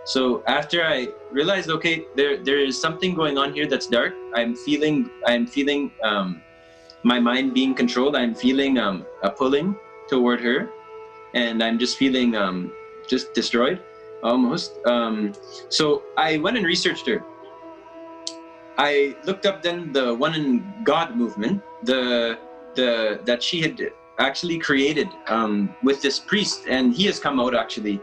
So after I realized, okay, there is something going on here that's dark. I'm feeling my mind being controlled. I'm feeling a pulling toward her, and I'm just feeling just destroyed almost. So I went and researched her. I looked up then the One in God movement, the that she had actually created with this priest, and he has come out actually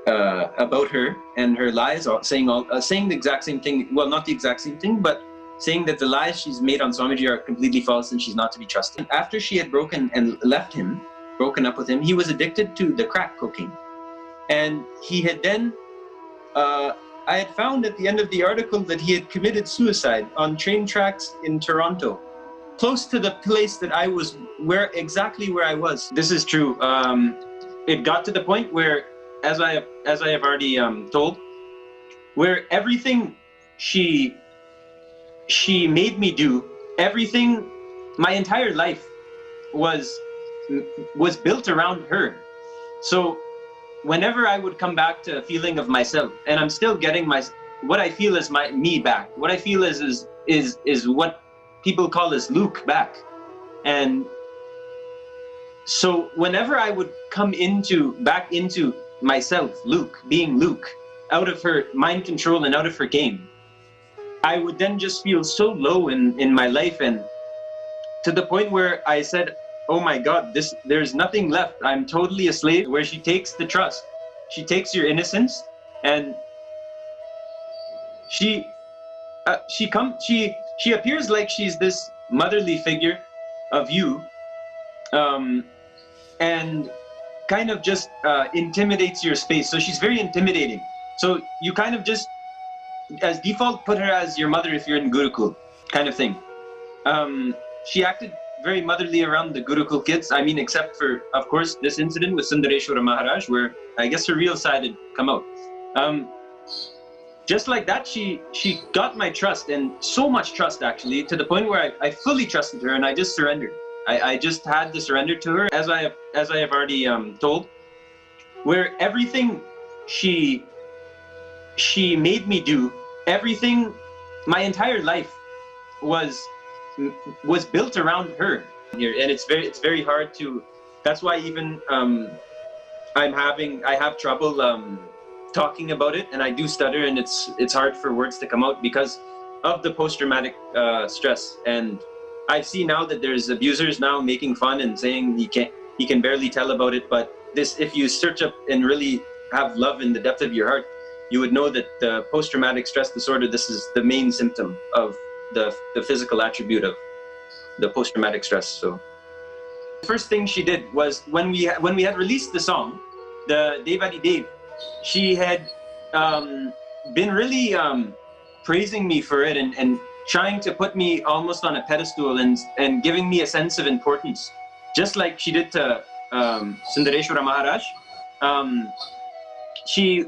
about her and her lies, saying the exact same thing. Well, not the exact same thing, but saying that the lies she's made on Swamiji are completely false and she's not to be trusted. After she had broken up with him, he was addicted to the crack cocaine, and he had then. I had found at the end of the article that he had committed suicide on train tracks in Toronto, close to the place that I was, exactly where I was. This is true. It got to the point where, as I have already told, where everything she made me do, everything, my entire life was built around her. So whenever I would come back to a feeling of myself, and I'm still getting what I feel is me back. What I feel is what people call as Luke back. And so whenever I would come back into myself, Luke, being Luke, out of her mind control and out of her game, I would then just feel so low in my life, and to the point where I said, oh my God, there's nothing left. I'm totally a slave. Where she takes the trust, she takes your innocence, and she appears like she's this motherly figure of you, and kind of just intimidates your space. So she's very intimidating. So you kind of just, as default, put her as your mother if you're in Gurukul, kind of thing. She acted very motherly around the Gurukul kids. I mean, except for, of course, this incident with Sundareshwara Maharaj, where I guess her real side had come out. Just like that, she got my trust, and so much trust actually, to the point where I fully trusted her, and I just surrendered. I just had to surrender to her, as I have already told, where everything she made me do, everything, my entire life was built around her here, and it's very hard to. That's why even I have trouble talking about it, and I do stutter, and it's hard for words to come out because of the post-traumatic stress. And I see now that there's abusers now making fun and saying he can barely tell about it, but this, if you search up and really have love in the depth of your heart, you would know that the post-traumatic stress disorder, this is the main symptom of the physical attribute of the post-traumatic stress. So the first thing she did was when we had released the song, the Devadi Dev, she had been really praising me for it and trying to put me almost on a pedestal and giving me a sense of importance, just like she did to Sundareshwara Maharaj. She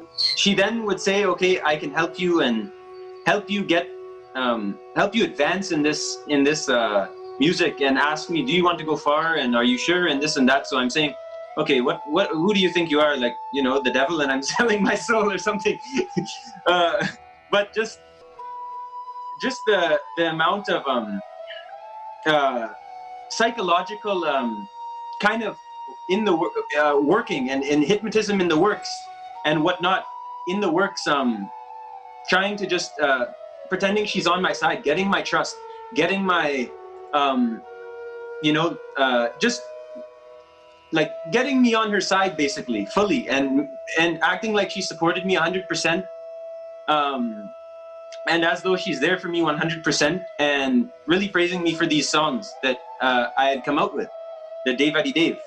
then would say, okay, I can help you and help you get help you advance in this music, and ask me, do you want to go far, and are you sure, and this and that. So I'm saying, okay, who do you think you are, like, you know, the devil, and I'm selling my soul or something. But just the amount of psychological kind of in the working and hypnotism in the works and whatnot in the works, trying to just pretending she's on my side, getting my trust, getting my just like getting me on her side basically fully, and acting like she supported me 100%, and as though she's there for me 100%, and really praising me for these songs that I had come out with, the Devadi Dev,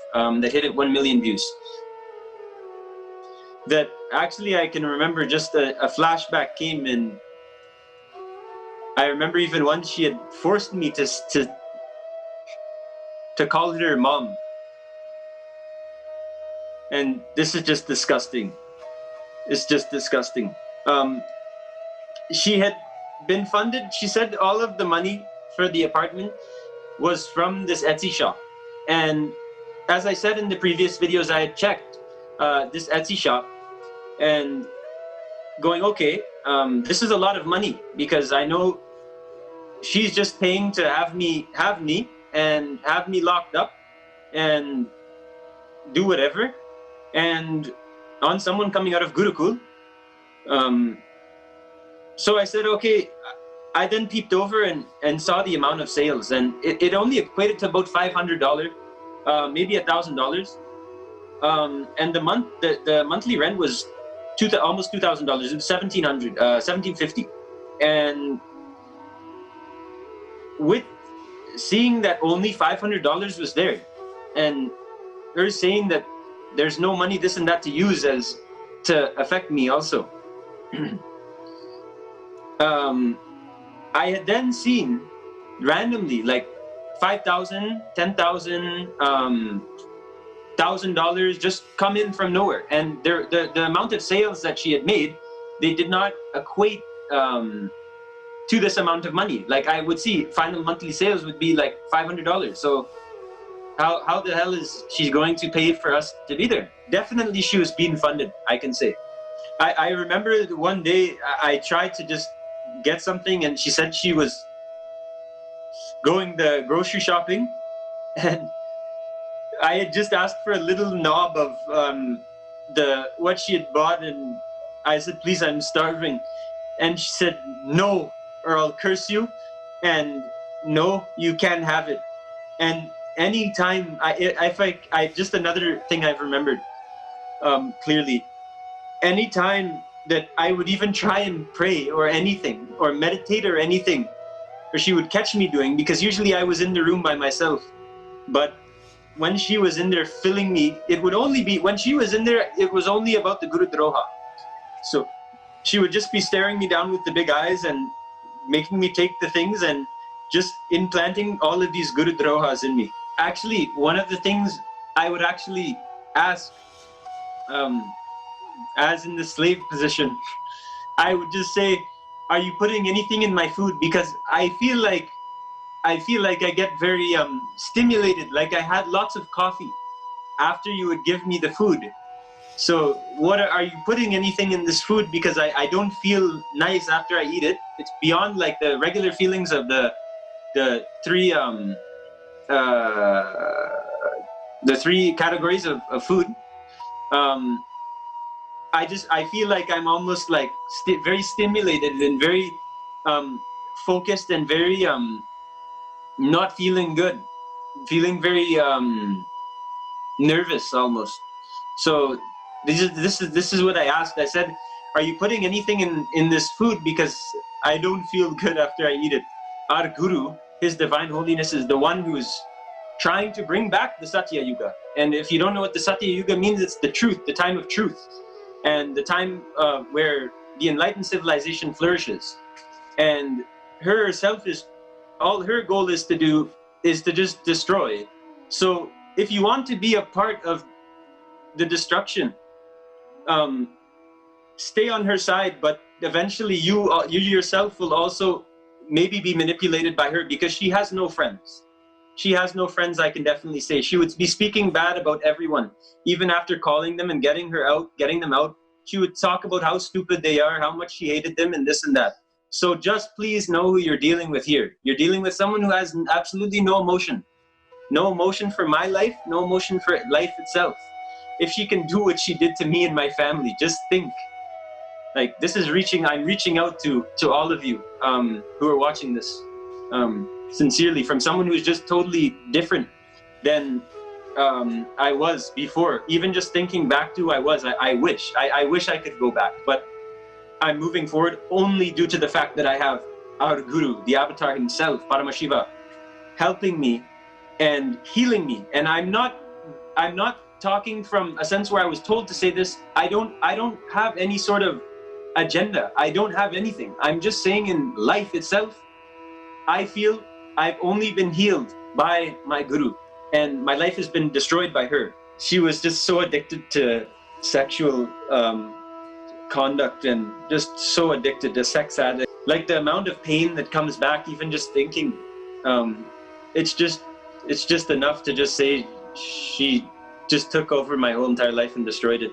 that hit at 1 million views. That actually I can remember just a flashback came, and I remember even once she had forced me to call her mom. And this is just disgusting. It's just disgusting. She had been funded, she said all of the money for the apartment was from this Etsy shop. And as I said in the previous videos, I had checked this Etsy shop, and going, okay, this is a lot of money, because I know she's just paying to have me and have me locked up and do whatever, and on someone coming out of Gurukul. So I said, okay. I then peeped over and saw the amount of sales, and it only equated to about $500, maybe $1,000. And the monthly rent was almost $2,000. It was $1,750. And with seeing that only $500 was there, and her saying that there's no money, this and that, to use as to affect me also. I had then seen randomly like $5,000, $10,000, $1,000 just come in from nowhere, and the amount of sales that she had made, they did not equate to this amount of money. Like, I would see final monthly sales would be like $500. So how the hell is she going to pay for us to be there? Definitely she was being funded, I can say. I remember one day I tried to just get something, and she said she was going the grocery shopping, and I had just asked for a little knob of what she had bought, and I said, please, I'm starving. And she said, no, or I'll curse you, and no, you can't have it. And anytime I just another thing I've remembered clearly, anytime that I would even try and pray or anything, or meditate or anything, or she would catch me doing, because usually I was in the room by myself. But when she was in there filling me, it would only be, when she was in there, it was only about the Guru Droha. So she would just be staring me down with the big eyes and making me take the things and just implanting all of these Guru Drohas in me. Actually, one of the things I would actually ask, as in the slave position, I would just say, are you putting anything in my food? Because I feel like I get very stimulated, like I had lots of coffee after you would give me the food. So what are you putting anything in this food? Because I don't feel nice after I eat it. It's beyond like the regular feelings of the three categories of food. I feel like I'm almost like very stimulated and very focused and very not feeling good, feeling very nervous almost. So this is what I asked. I said, are you putting anything in this food? Because I don't feel good after I eat it. Our Guru, His Divine Holiness, is the one who is trying to bring back the Satya Yuga. And if you don't know what the Satya Yuga means, it's the truth, the time of truth, and the time where the enlightened civilization flourishes. And all her goal is to do is to just destroy. So if you want to be a part of the destruction, stay on her side, but eventually you yourself will also maybe be manipulated by her, because she has no friends. She has no friends, I can definitely say. She would be speaking bad about everyone. Even after calling them and getting them out, she would talk about how stupid they are, how much she hated them, and this and that. So just please know who you're dealing with here. You're dealing with someone who has absolutely no emotion. No emotion for my life, no emotion for life itself. If she can do what she did to me and my family, just think. Like, I'm reaching out to all of you who are watching this, sincerely, from someone who's just totally different than I was before. Even just thinking back to who I was, I wish I could go back, but I'm moving forward only due to the fact that I have our Guru, the Avatar himself, Paramashiva, helping me and healing me. And I'm not talking from a sense where I was told to say this. I don't have any sort of agenda. I don't have anything. I'm just saying, in life itself, I feel I've only been healed by my Guru, and my life has been destroyed by her. She was just so addicted to sexual conduct and just so addicted to sex addict. Like, the amount of pain that comes back even just thinking, it's just enough to just say she just took over my whole entire life and destroyed it.